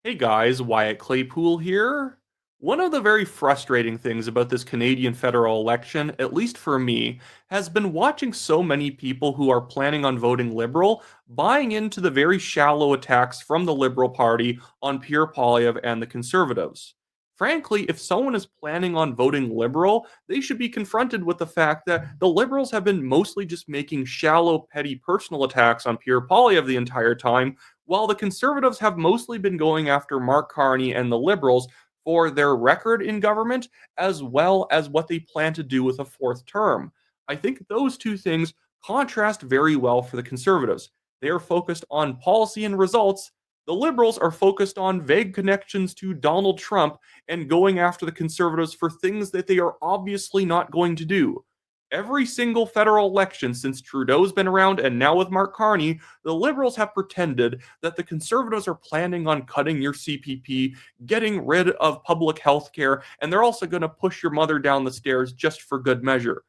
Hey guys, Wyatt Claypool here. One of the very frustrating things about this Canadian federal election, at least for me, has been watching so many people who are planning on voting Liberal buying into the very shallow attacks from the Liberal Party on Pierre Poilievre and the Conservatives. Frankly, if someone is planning on voting Liberal, they should be confronted with the fact that the Liberals have been mostly just making shallow, petty personal attacks on Pierre Poilievre the entire time, while the Conservatives have mostly been going after Mark Carney and the Liberals for their record in government, as well as what they plan to do with a fourth term. I think those two things contrast very well for the Conservatives. They are focused on policy and results. The Liberals are focused on vague connections to Donald Trump and going after the Conservatives for things that they are obviously not going to do. Every single federal election since Trudeau's been around and now with Mark Carney, the Liberals have pretended that the Conservatives are planning on cutting your CPP, getting rid of public health care, and they're also going to push your mother down the stairs just for good measure.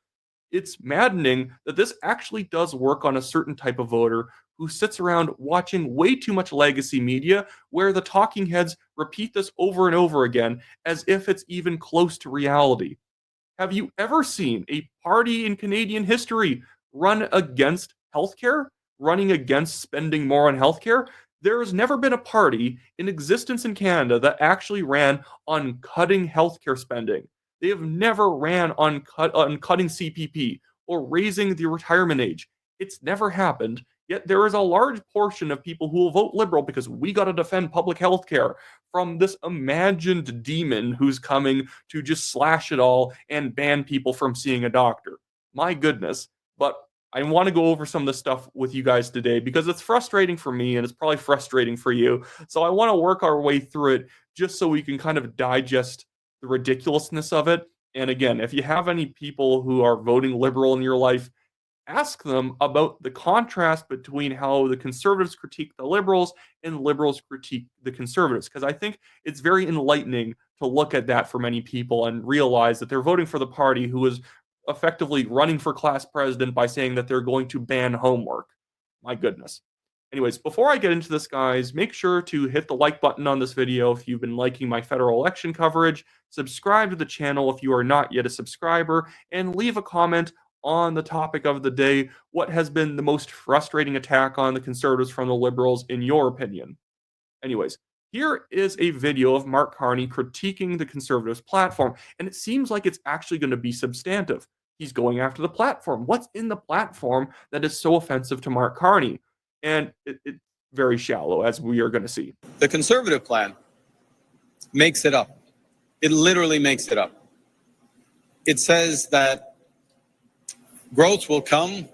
It's maddening that this actually does work on a certain type of voter who sits around watching way too much legacy media where the talking heads repeat this over and over again as if it's even close to reality. Have you ever seen a party in Canadian history run against healthcare, running against spending more on healthcare? There has never been a party in existence in Canada that actually ran on cutting healthcare spending. They have never ran on cutting CPP or raising the retirement age. It's never happened. Yet there is a large portion of people who will vote Liberal because we got to defend public health care from this imagined demon who's coming to just slash it all and ban people from seeing a doctor. My goodness. But I want to go over some of this stuff with you guys today because it's frustrating for me and it's probably frustrating for you. So I want to work our way through it just so we can kind of digest the ridiculousness of it. And again, if you have any people who are voting Liberal in your life, ask them about the contrast between how the Conservatives critique the Liberals and Liberals critique the Conservatives. Because I think it's very enlightening to look at that for many people and realize that they're voting for the party who is effectively running for class president by saying that they're going to ban homework. My goodness. Anyways, before I get into this, guys, make sure to hit the like button on this video if you've been liking my federal election coverage, subscribe to the channel if you are not yet a subscriber, and leave a comment on the topic of the day. What has been the most frustrating attack on the Conservatives from the Liberals, in your opinion? Anyways, here is a video of Mark Carney critiquing the Conservatives' platform, and it seems like it's actually going to be substantive. He's going after the platform. What's in the platform that is so offensive to Mark Carney? And it's very shallow, as we are going to see. The Conservative plan makes it up. It literally makes it up. It says that growth will come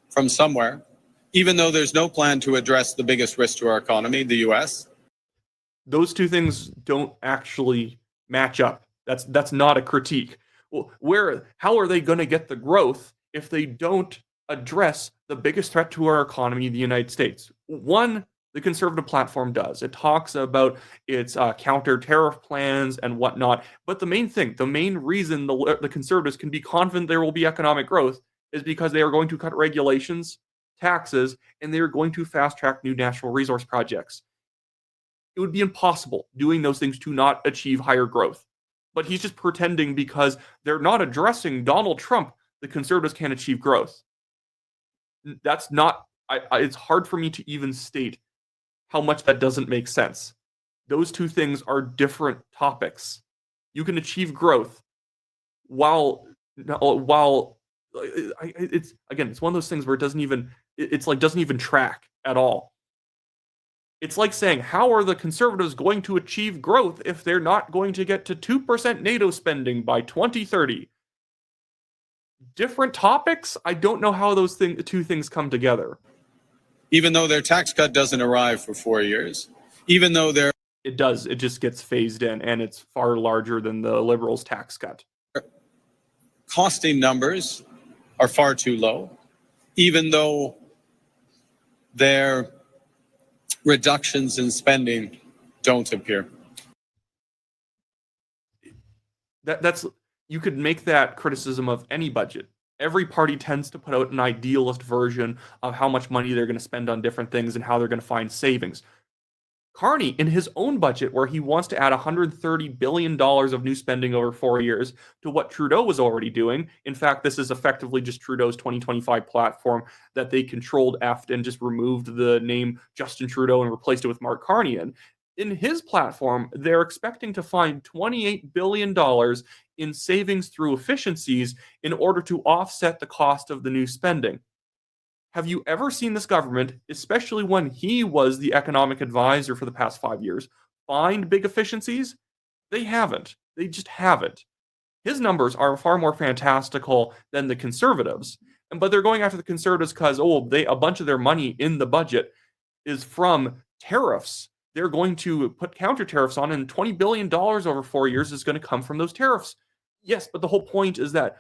from somewhere, even though there's no plan to address the biggest risk to our economy, the U.S. Those two things don't actually match up. That's not a critique. Well, how are they going to get the growth if they don't address the biggest threat to our economy, the United States? One, the Conservative platform does. It talks about its counter tariff plans and whatnot. But the main reason the Conservatives can be confident there will be economic growth is because they are going to cut regulations, taxes, and they are going to fast track new natural resource projects. It would be impossible doing those things to not achieve higher growth. But he's just pretending because they're not addressing Donald Trump, the Conservatives can't achieve growth. That's not, it's hard for me to even state how much that doesn't make sense. Those two things are different topics. You can achieve growth while it's one of those things where it doesn't even track at all. It's like saying, how are the Conservatives going to achieve growth if they're not going to get to 2% NATO spending by 2030? Different topics? I don't know how those two things come together. Even though their tax cut doesn't arrive for 4 years, even though it does, it just gets phased in, and it's far larger than the Liberals' tax cut. Costing numbers are far too low, even though their reductions in spending don't appear. That's you could make that criticism of any budget. Every party tends to put out an idealist version of how much money they're going to spend on different things and how they're going to find savings. Carney, in his own budget, where he wants to add $130 billion of new spending over 4 years to what Trudeau was already doing. In fact, this is effectively just Trudeau's 2025 platform that they controlled F and just removed the name Justin Trudeau and replaced it with Mark Carney in his platform, they're expecting to find $28 billion in savings through efficiencies in order to offset the cost of the new spending. Have you ever seen this government, especially when he was the economic advisor for the past 5 years, find big efficiencies? They haven't. They just haven't. His numbers are far more fantastical than the Conservatives. But they're going after the Conservatives because, a bunch of their money in the budget is from tariffs. They're going to put counter tariffs on, and $20 billion over 4 years is going to come from those tariffs. Yes, but the whole point is that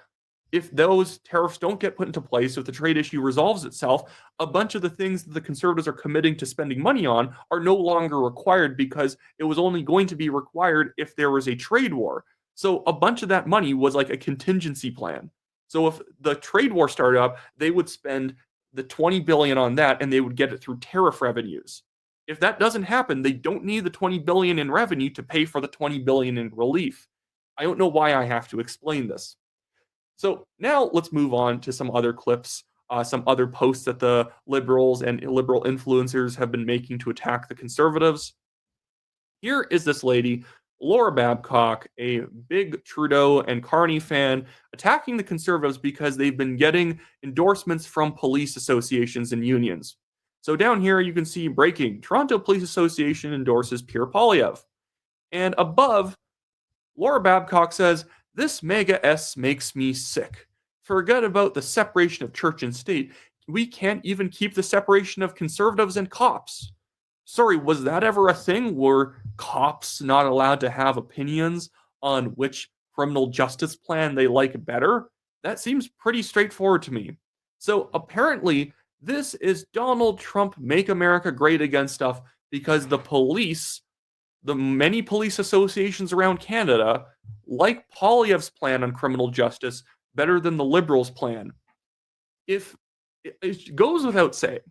if those tariffs don't get put into place, if the trade issue resolves itself, a bunch of the things that the Conservatives are committing to spending money on are no longer required because it was only going to be required if there was a trade war. So a bunch of that money was like a contingency plan. So if the trade war started up, they would spend the $20 billion on that and they would get it through tariff revenues. If that doesn't happen, they don't need the $20 billion in revenue to pay for the $20 billion in relief. I don't know why I have to explain this. So now let's move on to some other clips, some other posts that the Liberals and liberal influencers have been making to attack the Conservatives. Here is this lady, Laura Babcock, a big Trudeau and Carney fan, attacking the Conservatives because they've been getting endorsements from police associations and unions. So down here you can see breaking, Toronto Police Association endorses Pierre Poilievre. And above, Laura Babcock says, "This mega S makes me sick. Forget about the separation of church and state. We can't even keep the separation of Conservatives and cops." Sorry, was that ever a thing? Were cops not allowed to have opinions on which criminal justice plan they like better? That seems pretty straightforward to me. So apparently, this is Donald Trump Make America Great Again stuff because the police, the many police associations around Canada, like Poilievre's plan on criminal justice better than the Liberals' plan. If it goes without saying,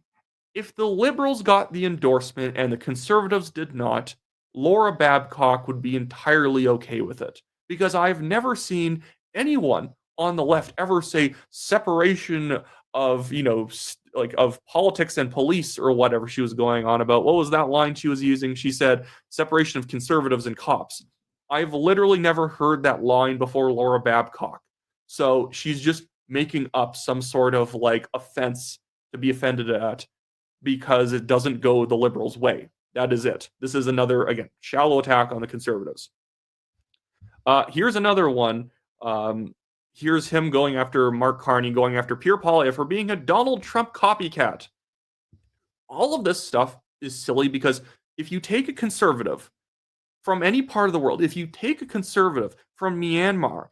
if the Liberals got the endorsement and the Conservatives did not, Laura Babcock would be entirely okay with it. Because I've never seen anyone on the left ever say separation of, of politics and police or whatever she was going on about. What was that line she was using? She said separation of Conservatives and cops. I've literally never heard that line before Laura Babcock. So she's just making up some sort of offense to be offended at because it doesn't go the Liberals' way. That is it. This is another, again, shallow attack on the Conservatives. Here's another one. Here's him going after Mark Carney, going after Pierre Poilievre for being a Donald Trump copycat. All of this stuff is silly because if you take a conservative from any part of the world, if you take a conservative from Myanmar,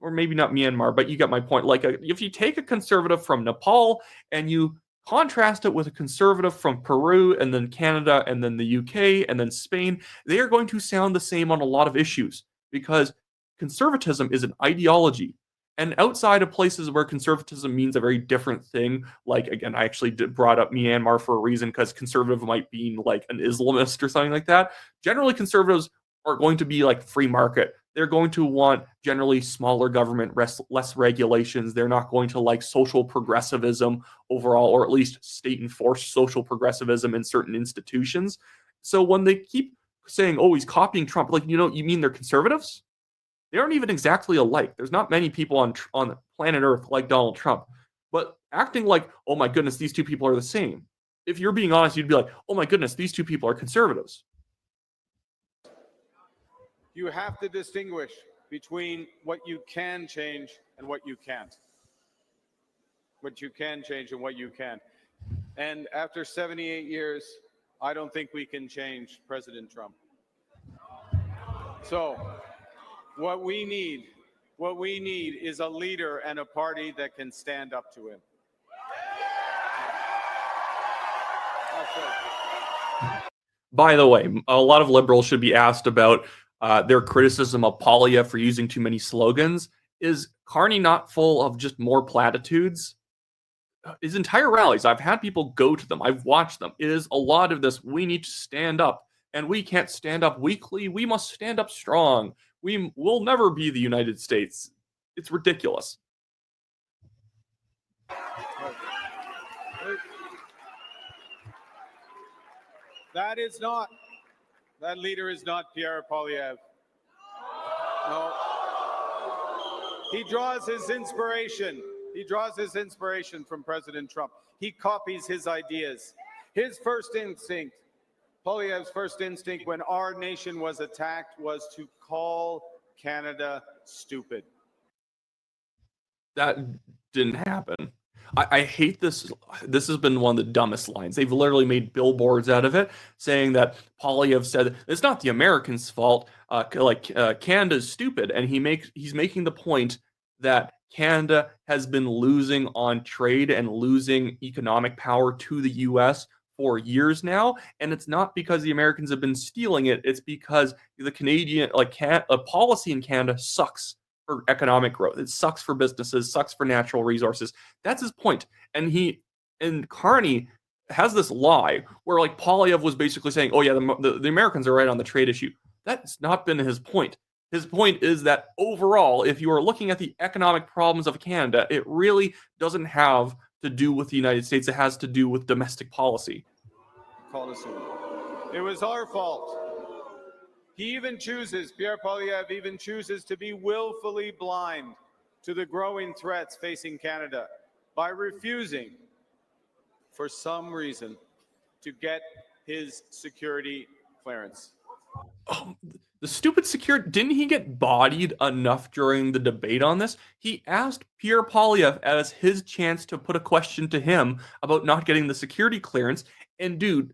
or maybe not Myanmar, but you get my point. If you take a conservative from Nepal and you contrast it with a conservative from Peru and then Canada and then the UK and then Spain, they are going to sound the same on a lot of issues because conservatism is an ideology. And outside of places where conservatism means a very different thing, again, I actually brought up Myanmar for a reason because conservative might be like an Islamist or something like that. Generally, conservatives are going to be like free market. They're going to want generally smaller government, less regulations. They're not going to like social progressivism overall, or at least state-enforced social progressivism in certain institutions. So when they keep saying, "Oh, he's copying Trump," you mean they're conservatives? They aren't even exactly alike. There's not many people on planet Earth like Donald Trump, but acting like, "Oh my goodness, these two people are the same." If you're being honest, you'd be like, "Oh my goodness, these two people are conservatives." You have to distinguish between what you can change and what you can't. What you can change and what you can't. And after 78 years, I don't think we can change President Trump. So what we need is a leader and a party that can stand up to him. By the way, a lot of liberals should be asked about their criticism of Poilievre for using too many slogans. Is Carney not full of just more platitudes? His entire rallies, I've had people go to them. I've watched them. It is a lot of this, we need to stand up. and we can't stand up weakly. We must stand up strong. We will never be the United States. It's ridiculous. That leader is not Pierre Poilievre. No. He draws his inspiration. He draws his inspiration from President Trump. He copies his ideas. His first instinct, Poilievre's first instinct when our nation was attacked was to call Canada stupid. That didn't happen. I hate this. This has been one of the dumbest lines. They've literally made billboards out of it, saying that Poilievre said it's not the Americans' fault. Canada's stupid, and he's making the point that Canada has been losing on trade and losing economic power to the U.S. for years now, and it's not because the Americans have been stealing it. It's because the Canadian policy in Canada sucks for economic growth. It sucks for businesses, sucks for natural resources. That's his point. And Carney has this lie where like Poilievre was basically saying, oh yeah, the Americans are right on the trade issue. That's not been his point. His point is that overall, if you are looking at the economic problems of Canada, it really doesn't have to do with the United States. It has to do with domestic policy. It was our fault. Pierre Poilievre even chooses to be willfully blind to the growing threats facing Canada by refusing, for some reason, to get his security clearance. Oh, the stupid security, didn't he get bodied enough during the debate on this? He asked Pierre Poilievre as his chance to put a question to him about not getting the security clearance, and dude,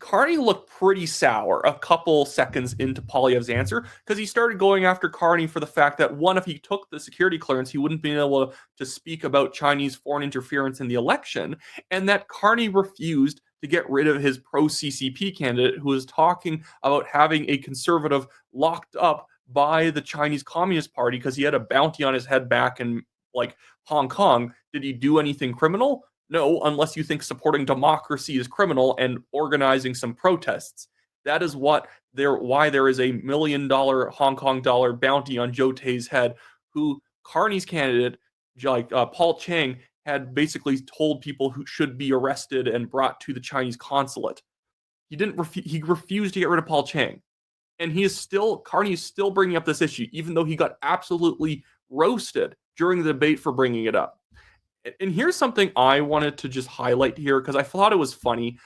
Carney looked pretty sour a couple seconds into Poilievre's answer because he started going after Carney for the fact that, one, if he took the security clearance, he wouldn't be able to speak about Chinese foreign interference in the election, and that Carney refused to get rid of his pro-CCP candidate who was talking about having a conservative locked up by the Chinese Communist Party because he had a bounty on his head back in like Hong Kong. Did he do anything criminal? No, unless you think supporting democracy is criminal and organizing some protests. That is why there is $1 million Hong Kong dollar bounty on Joe Tay's head, who Carney's candidate, Paul Chang, had basically told people who should be arrested and brought to the Chinese consulate. He refused to get rid of Paul Chang. And Carney is still bringing up this issue, even though he got absolutely roasted during the debate for bringing it up. And here's something I wanted to just highlight here because I thought it was funny.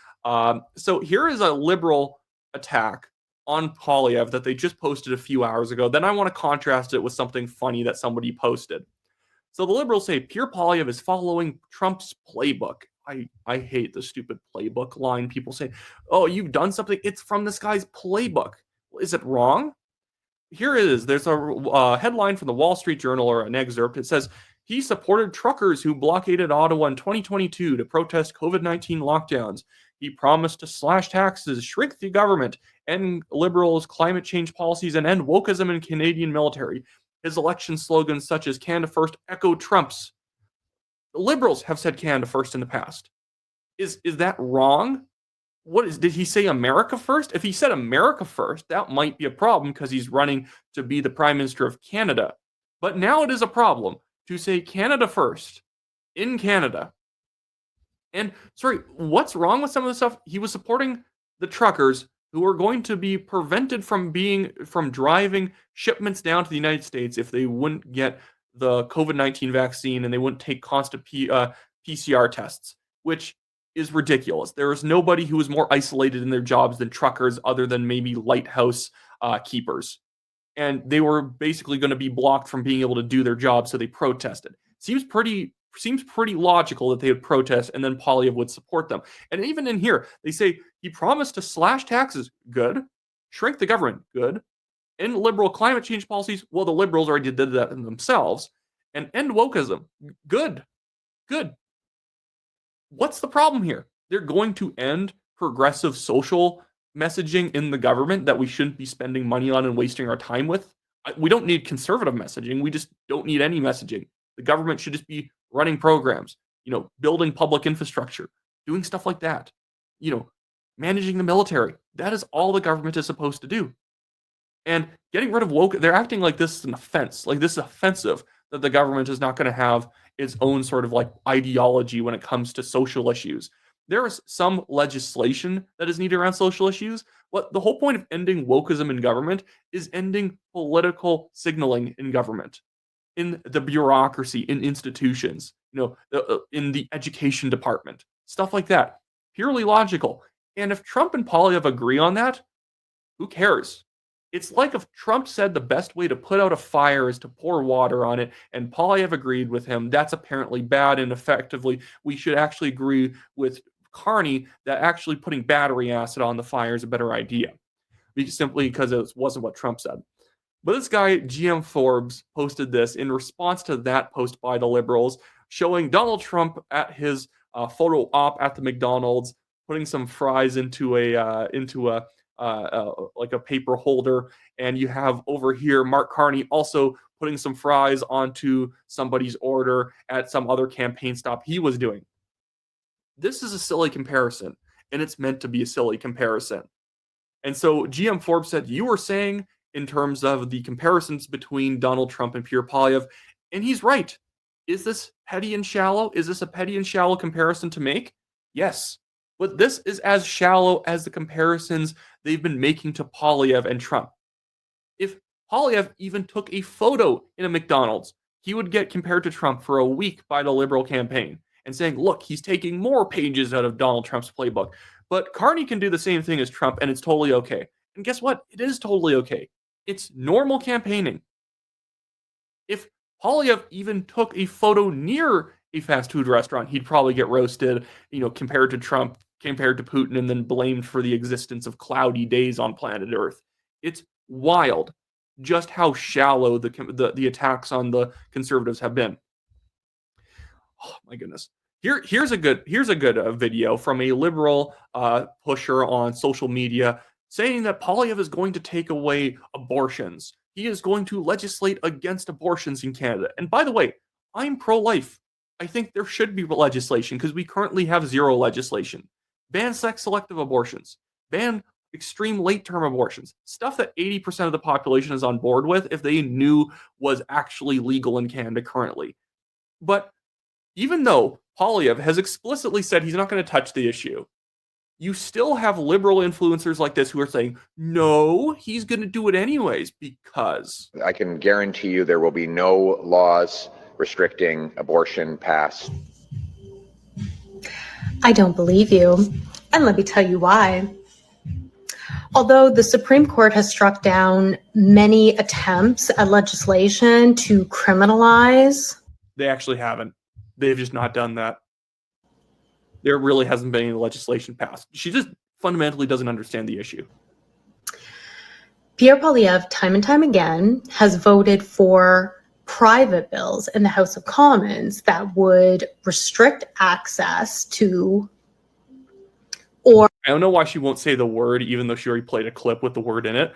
So here is a liberal attack on Poilievre that they just posted a few hours ago. Then I want to contrast it with something funny that somebody posted. So the liberals say Pierre Poilievre is following Trump's playbook. I hate the stupid playbook line. People say, oh, you've done something. It's from this guy's playbook. Is it wrong? Here it is. There's a headline from the Wall Street Journal, or an excerpt. It says, he supported truckers who blockaded Ottawa in 2022 to protest COVID-19 lockdowns. He promised to slash taxes, shrink the government, end liberals' climate change policies, and end wokeism in Canadian military. His election slogans, such as Canada First, echo Trump's. The liberals have said Canada First in the past. Is that wrong? Did he say America First? If he said America First, that might be a problem because he's running to be the Prime Minister of Canada. But now it is a problem to say Canada First in Canada. And sorry, what's wrong with some of the stuff? He was supporting the truckers who are going to be prevented from driving shipments down to the United States if they wouldn't get the COVID-19 vaccine and they wouldn't take constant PCR tests, which is ridiculous. There is nobody who is more isolated in their jobs than truckers other than maybe lighthouse keepers. And they were basically going to be blocked from being able to do their job, so they protested. Seems pretty logical that they would protest and then Poilievre would support them. And even in here, they say he promised to slash taxes. Good. Shrink the government. Good. End liberal climate change policies. Well, the liberals already did that themselves. And end wokeism. Good. Good. What's the problem here? They're going to end progressive social messaging in the government that we shouldn't be spending money on and wasting our time with. We don't need conservative messaging. We just don't need any messaging. The government should just be running programs, building public infrastructure, doing stuff like that. managing the military. That is all the government is supposed to do. And getting rid of woke, they're acting like this is an offense, like this is offensive that the government is not going to have its own sort of like ideology when it comes to social issues. There is some legislation that is needed around social issues. What the whole point of ending wokeism in government is ending political signaling in government, in the bureaucracy, in institutions, in the education department, stuff like that. Purely logical. And if Trump and Poilievre agree on that, who cares? It's like if Trump said the best way to put out a fire is to pour water on it, and Poilievre agreed with him. That's apparently bad, and effectively, we should actually agree with Carney that actually putting battery acid on the fire is a better idea, simply because it wasn't what Trump said. But this guy, GM Forbes, posted this in response to that post by the Liberals, showing Donald Trump at his photo op at the McDonald's, putting some fries into a like a paper holder, and you have over here Mark Carney also putting some fries onto somebody's order at some other campaign stop he was doing. This is a silly comparison, and it's meant to be a silly comparison. And so GM Forbes said, you were saying in terms of the comparisons between Donald Trump and Pierre Poilievre, and he's right. Is this petty and shallow? Is this a petty and shallow comparison to make? Yes. But this is as shallow as the comparisons they've been making to Poilievre and Trump. If Poilievre even took a photo in a McDonald's, he would get compared to Trump for a week by the Liberal campaign and saying, look, he's taking more pages out of Donald Trump's playbook. But Carney can do the same thing as Trump, and it's totally okay. And guess what? It is totally okay. It's normal campaigning. If Poilievre even took a photo near a fast food restaurant, he'd probably get roasted, compared to Trump, compared to Putin, and then blamed for the existence of cloudy days on planet Earth. It's wild just how shallow the attacks on the conservatives have been. Oh my goodness. Here's a good video from a liberal pusher on social media saying that Poilievre is going to take away abortions. He is going to legislate against abortions in Canada. And by the way, I'm pro-life. I think there should be legislation because we currently have zero legislation. Ban sex-selective abortions. Ban extreme late-term abortions. Stuff that 80% of the population is on board with if they knew was actually legal in Canada currently. But even though Poilievre has explicitly said he's not going to touch the issue, you still have liberal influencers like this who are saying, no, he's going to do it anyways because... I can guarantee you there will be no laws restricting abortion passed. I don't believe you. And let me tell you why. Although the Supreme Court has struck down many attempts at legislation to criminalize... They actually haven't. They've just not done that. There really hasn't been any legislation passed. She just fundamentally doesn't understand the issue. Pierre Poilievre, time and time again, has voted for private bills in the House of Commons that would restrict access to, or... I don't know why she won't say the word, even though she already played a clip with the word in it.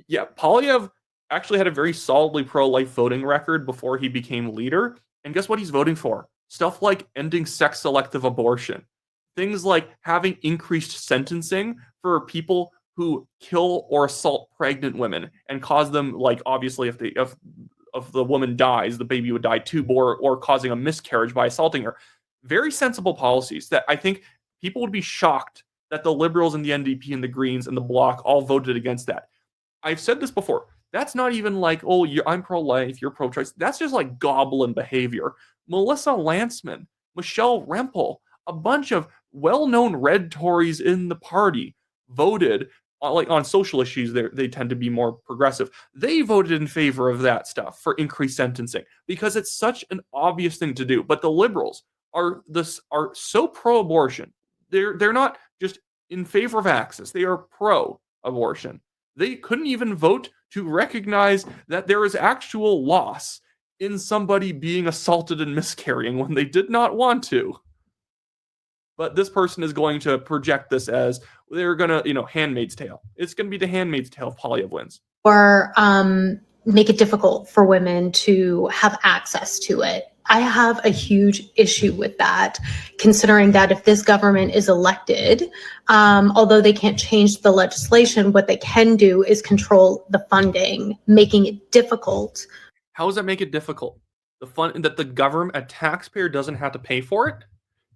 Yeah, Poilievre actually had a very solidly pro-life voting record before he became leader. And guess what he's voting for? Stuff like ending sex-selective abortion. Things like having increased sentencing for people who kill or assault pregnant women and cause them, like, obviously, if the woman dies, the baby would die too, or causing a miscarriage by assaulting her. Very sensible policies that I think people would be shocked that the Liberals and the NDP and the Greens and the Bloc all voted against that. I've said this before. That's not even like, oh, I'm pro-life, you're pro-choice. That's just like goblin behavior. Melissa Lantsman, Michelle Rempel, a bunch of well-known red Tories in the party voted, like on social issues, they tend to be more progressive. They voted in favor of that stuff for increased sentencing because it's such an obvious thing to do. But the Liberals are so pro-abortion. They're not just in favor of access. They are pro-abortion. They couldn't even vote to recognize that there is actual loss in somebody being assaulted and miscarrying when they did not want to. But this person is going to project this as they're going to, Handmaid's Tale. It's going to be the Handmaid's Tale if Poilievre wins. Or make it difficult for women to have access to it. I have a huge issue with that, considering that if this government is elected, although they can't change the legislation, what they can do is control the funding, making it difficult. How does that make it difficult? The fun that the government, a taxpayer doesn't have to pay for it?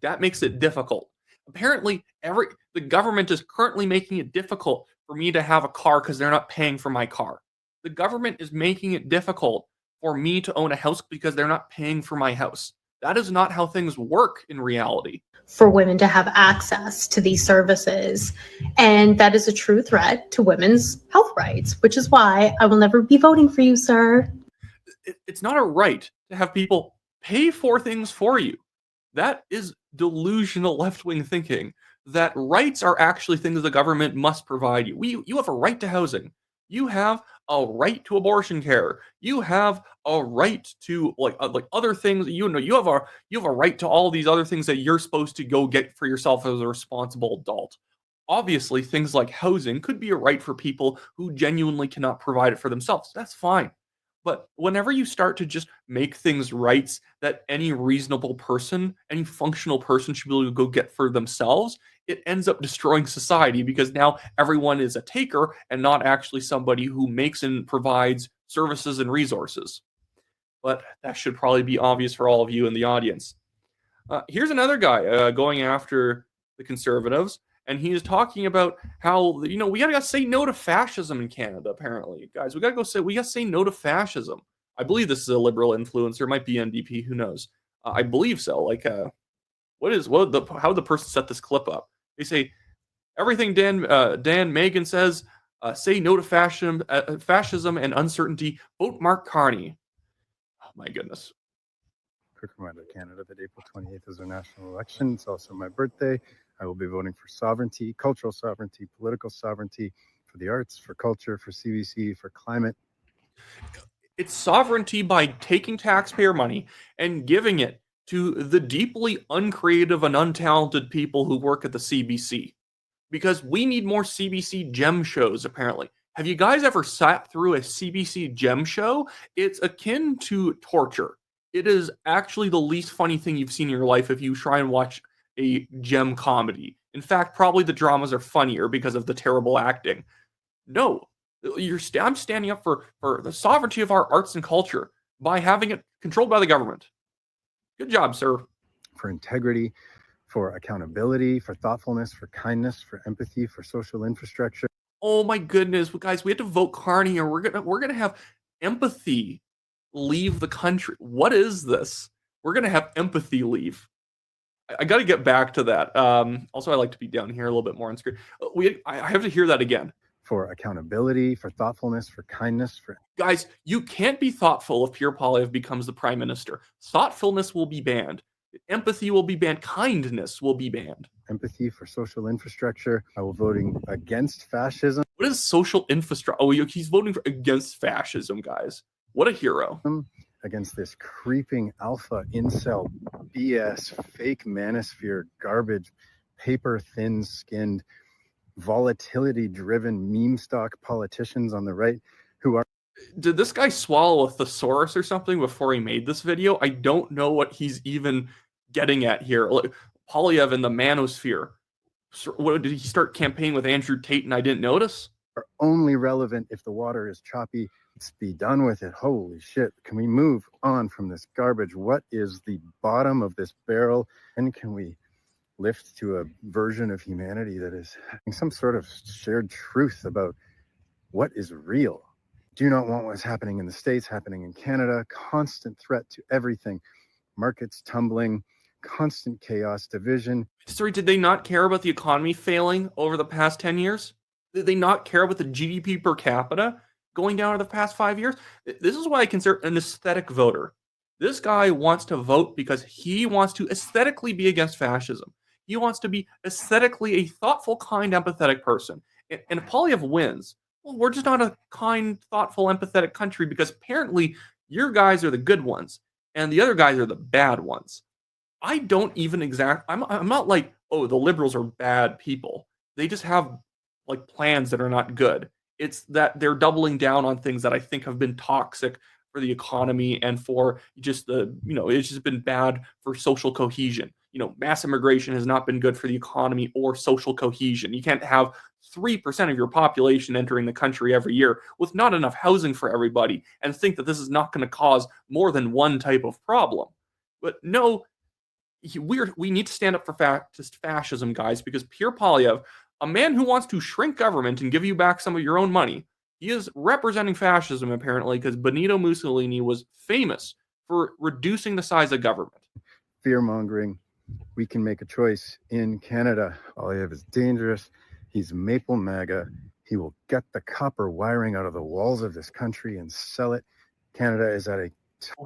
That makes it difficult. Apparently, the government is currently making it difficult for me to have a car because they're not paying for my car. The government is making it difficult for me to own a house because they're not paying for my house. That is not how things work in reality. For women to have access to these services. And that is a true threat to women's health rights, which is why I will never be voting for you, sir. It's not a right to have people pay for things for you. That is delusional left-wing thinking, that rights are actually things the government must provide you. You have a right to housing. You have a right to abortion care. You have a right to like other things. You have a right to all these other things that you're supposed to go get for yourself as a responsible adult. Obviously, things like housing could be a right for people who genuinely cannot provide it for themselves. That's fine. But whenever you start to just make things rights that any reasonable person, any functional person should be able to go get for themselves, it ends up destroying society because now everyone is a taker and not actually somebody who makes and provides services and resources. But that should probably be obvious for all of you in the audience. Here's another guy going after the conservatives. And he is talking about how, we gotta say no to fascism in Canada, apparently. Guys, we gotta say no to fascism. I believe this is a liberal influencer, it might be NDP, who knows. I believe so. How the person set this clip up? They say, everything Dan Megan says, say no to fascism and uncertainty, vote Mark Carney. Oh my goodness. Quick reminder, Canada, that April 28th is our national election. It's also my birthday. I will be voting for sovereignty, cultural sovereignty, political sovereignty, for the arts, for culture, for CBC, for climate. It's sovereignty by taking taxpayer money and giving it to the deeply uncreative and untalented people who work at the CBC. Because we need more CBC gem shows, apparently. Have you guys ever sat through a CBC gem show? It's akin to torture. It is actually the least funny thing you've seen in your life if you try and watch a gem comedy. In fact, probably the dramas are funnier because of the terrible acting. No, I'm standing up for the sovereignty of our arts and culture by having it controlled by the government. Good job, sir. For integrity, for accountability, for thoughtfulness, for kindness, for empathy, for social infrastructure. Oh my goodness, guys, we have to vote Carney, or we're gonna have empathy leave the country. What is this? We're gonna have empathy leave. I got to get back to that. Also, I like to be down here a little bit more on screen. I have to hear that again. For accountability, for thoughtfulness, for kindness, for... Guys, you can't be thoughtful if Pierre Poilievre becomes the prime minister. Thoughtfulness will be banned. Empathy will be banned. Kindness will be banned. Empathy, for social infrastructure. I will voting against fascism. What is social infrastructure? Oh, he's voting against fascism, guys. What a hero. Against this creeping alpha incel BS, fake manosphere garbage, paper thin skinned, volatility driven meme stock politicians on the right who are... Did this guy swallow a thesaurus or something before he made this video? I don't know what he's even getting at here. Poilievre and the manosphere. What, did he start campaigning with Andrew Tate and I didn't notice? Are only relevant if the water is choppy. Let's be done with it. Holy shit. Can we move on from this garbage? What is the bottom of this barrel? And can we lift to a version of humanity that is some sort of shared truth about what is real? Do not want what's happening in the States, happening in Canada. Constant threat to everything. Markets tumbling, constant chaos, division. Sorry, did they not care about the economy failing over the past 10 years? Did they not care about the GDP per capita going down over the past 5 years? This is why I consider an aesthetic voter. This guy wants to vote because he wants to aesthetically be against fascism. He wants to be aesthetically a thoughtful, kind, empathetic person. And if Poilievre wins, well, we're just not a kind, thoughtful, empathetic country because apparently your guys are the good ones and the other guys are the bad ones. I don't even I'm not like, oh, the liberals are bad people. They just have like plans that are not good. It's that they're doubling down on things that I think have been toxic for the economy and for just it's just been bad for social cohesion. Mass immigration has not been good for the economy or social cohesion. You can't have 3% of your population entering the country every year with not enough housing for everybody and think that this is not going to cause more than one type of problem. But no, we need to stand up for fascism, guys, because Pierre Poilievre, a man who wants to shrink government and give you back some of your own money, he is representing fascism, apparently, because Benito Mussolini was famous for reducing the size of government. Fear-mongering. We can make a choice in Canada. Poilievre is dangerous. He's Maple MAGA. He will get the copper wiring out of the walls of this country and sell it. Canada is at a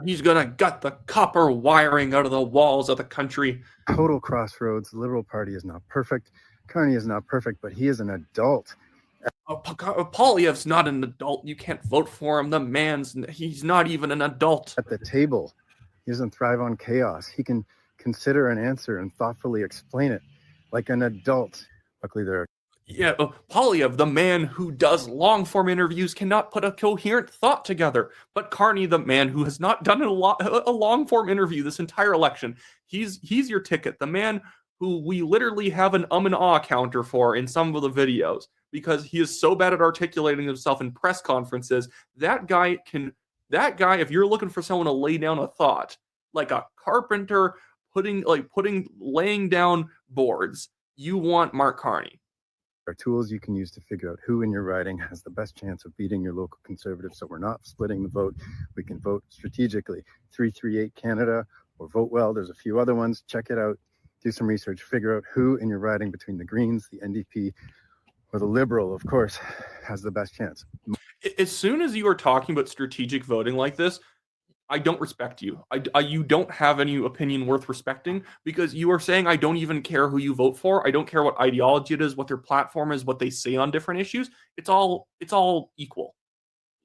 He's going to gut the copper wiring out of the walls of the country. total crossroads. The Liberal Party is not perfect. Carney is not perfect, but he is an adult. Poilievre's not an adult. You can't vote for him. He's not even an adult. At the table, he doesn't thrive on chaos. He can consider an answer and thoughtfully explain it like an adult. Luckily, there are Poilievre, the man who does long-form interviews, cannot put a coherent thought together. But Carney, the man who has not done a long-form interview this entire election, he's your ticket. The man who we literally have an and ah counter for in some of the videos because he is so bad at articulating himself in press conferences. That guy, if you're looking for someone to lay down a thought, like a carpenter laying down boards, you want Mark Carney. are tools you can use to figure out who in your riding has the best chance of beating your local Conservative. So we're not splitting the vote. We can vote strategically. 338 Canada or Vote Well. There's a few other ones. Check it out. Do some research. Figure out who in your riding between the Greens, the NDP, or the Liberal, of course, has the best chance. As soon as you are talking about strategic voting like this, I don't respect you. You don't have any opinion worth respecting because you are saying I don't even care who you vote for. I don't care what ideology it is, what their platform is, what they say on different issues. It's all equal.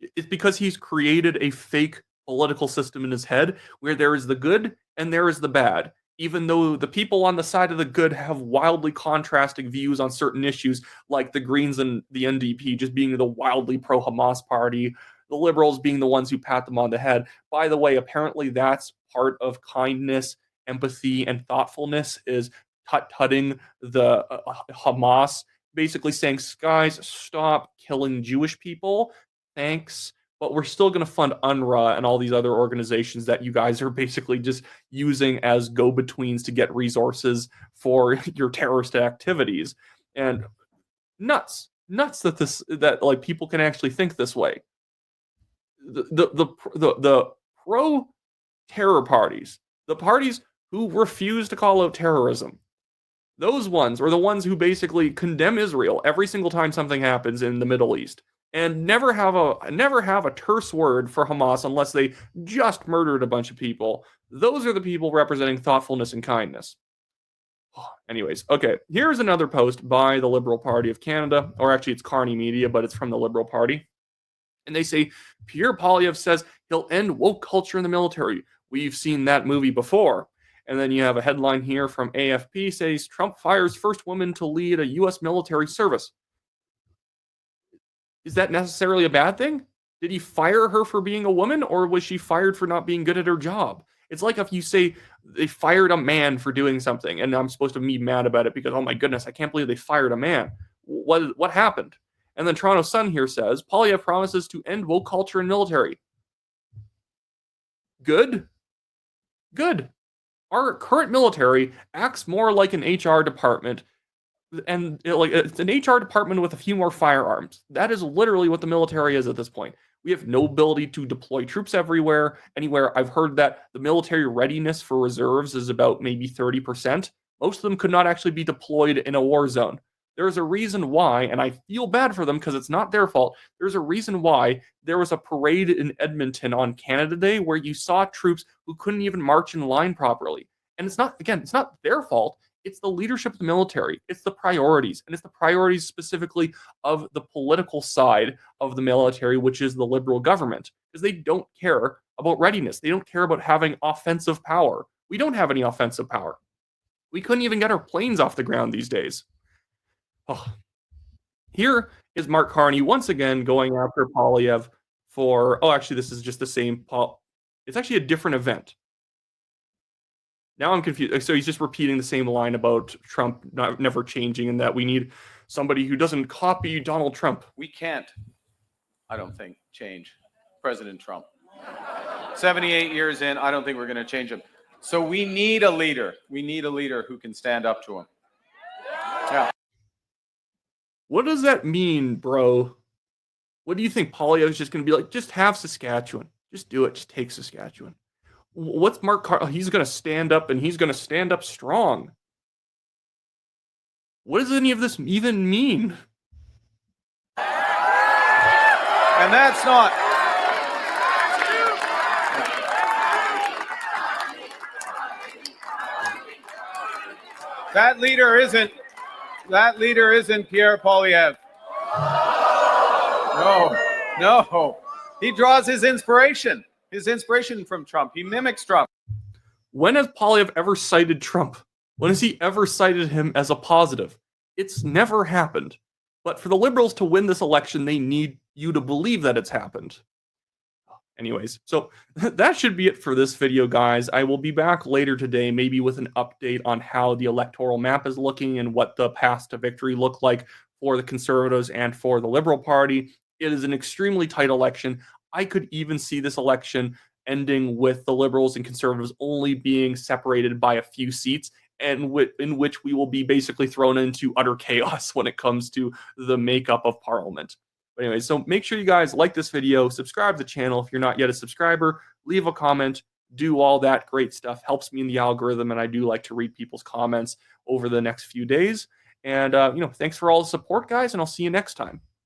It's because he's created a fake political system in his head where there is the good and there is the bad. Even though the people on the side of the good have wildly contrasting views on certain issues, like the Greens and the NDP just being the wildly pro-Hamas party, the Liberals being the ones who pat them on the head. By the way, apparently that's part of kindness, empathy, and thoughtfulness is tut-tutting the Hamas, basically saying, guys, stop killing Jewish people. Thanks. But we're still going to fund UNRWA and all these other organizations that you guys are basically just using as go-betweens to get resources for your terrorist activities. And nuts that like people can actually think this way. The pro-terror parties, the parties who refuse to call out terrorism, those ones are the ones who basically condemn Israel every single time something happens in the Middle East. And never have a terse word for Hamas unless they just murdered a bunch of people. Those are the people representing thoughtfulness and kindness. Anyways, okay, here's another post by the Liberal Party of Canada, or actually it's Carney Media, but it's from the Liberal Party. And they say, Pierre Poilievre says he'll end woke culture in the military. We've seen that movie before. And then you have a headline here from AFP says, Trump fires first woman to lead a U.S. military service. Is that necessarily a bad thing? Did he fire her for being a woman, or was she fired for not being good at her job? It's like if you say they fired a man for doing something, and I'm supposed to be mad about it because, oh my goodness, I can't believe they fired a man. What happened? And then Toronto Sun here says, Poilievre promises to end woke culture in military. Good. Our current military acts more like an HR department, and it's an HR department with a few more firearms. That is literally what the military is at this point. We have no ability to deploy troops anywhere. I've heard that the military readiness for reserves is about maybe 30%. Most of them could not actually be deployed in a war zone. There's a reason why, and I feel bad for them because it's not their fault. There's a reason why there was a parade in Edmonton on Canada Day where you saw troops who couldn't even march in line properly. And it's not their fault. It's the leadership of the military. It's the priorities. And it's the priorities specifically of the political side of the military, which is the Liberal government, because they don't care about readiness. They don't care about having offensive power. We don't have any offensive power. We couldn't even get our planes off the ground these days. Oh. Here is Mark Carney once again going after Poilievre for, oh, actually, this is just the same, it's actually a different event. Now I'm confused. So he's just repeating the same line about Trump never changing and that we need somebody who doesn't copy Donald Trump. We can't, I don't think, change President Trump. 78 years in, I don't think we're going to change him. So we need a leader. We need a leader who can stand up to him. Yeah. What does that mean, bro? What do you think? Poilievre's just going to be like, just have Saskatchewan. Just do it. Just take Saskatchewan. What's Mark Carney? He's going to stand up, and he's going to stand up strong. What does any of this even mean? And that's not... That leader isn't Pierre Poilievre. No. He draws his inspiration from Trump. He mimics Trump. When has Poilievre ever cited Trump? When has he ever cited him as a positive? It's never happened. But for the Liberals to win this election, they need you to believe that it's happened. Anyways, so that should be it for this video, guys. I will be back later today, maybe with an update on how the electoral map is looking and what the paths to victory look like for the Conservatives and for the Liberal Party. It is an extremely tight election. I could even see this election ending with the Liberals and Conservatives only being separated by a few seats, and in which we will be basically thrown into utter chaos when it comes to the makeup of Parliament. But anyway, so make sure you guys like this video, subscribe to the channel if you're not yet a subscriber, leave a comment, do all that great stuff. Helps me in the algorithm, and I do like to read people's comments over the next few days. And, thanks for all the support, guys, and I'll see you next time.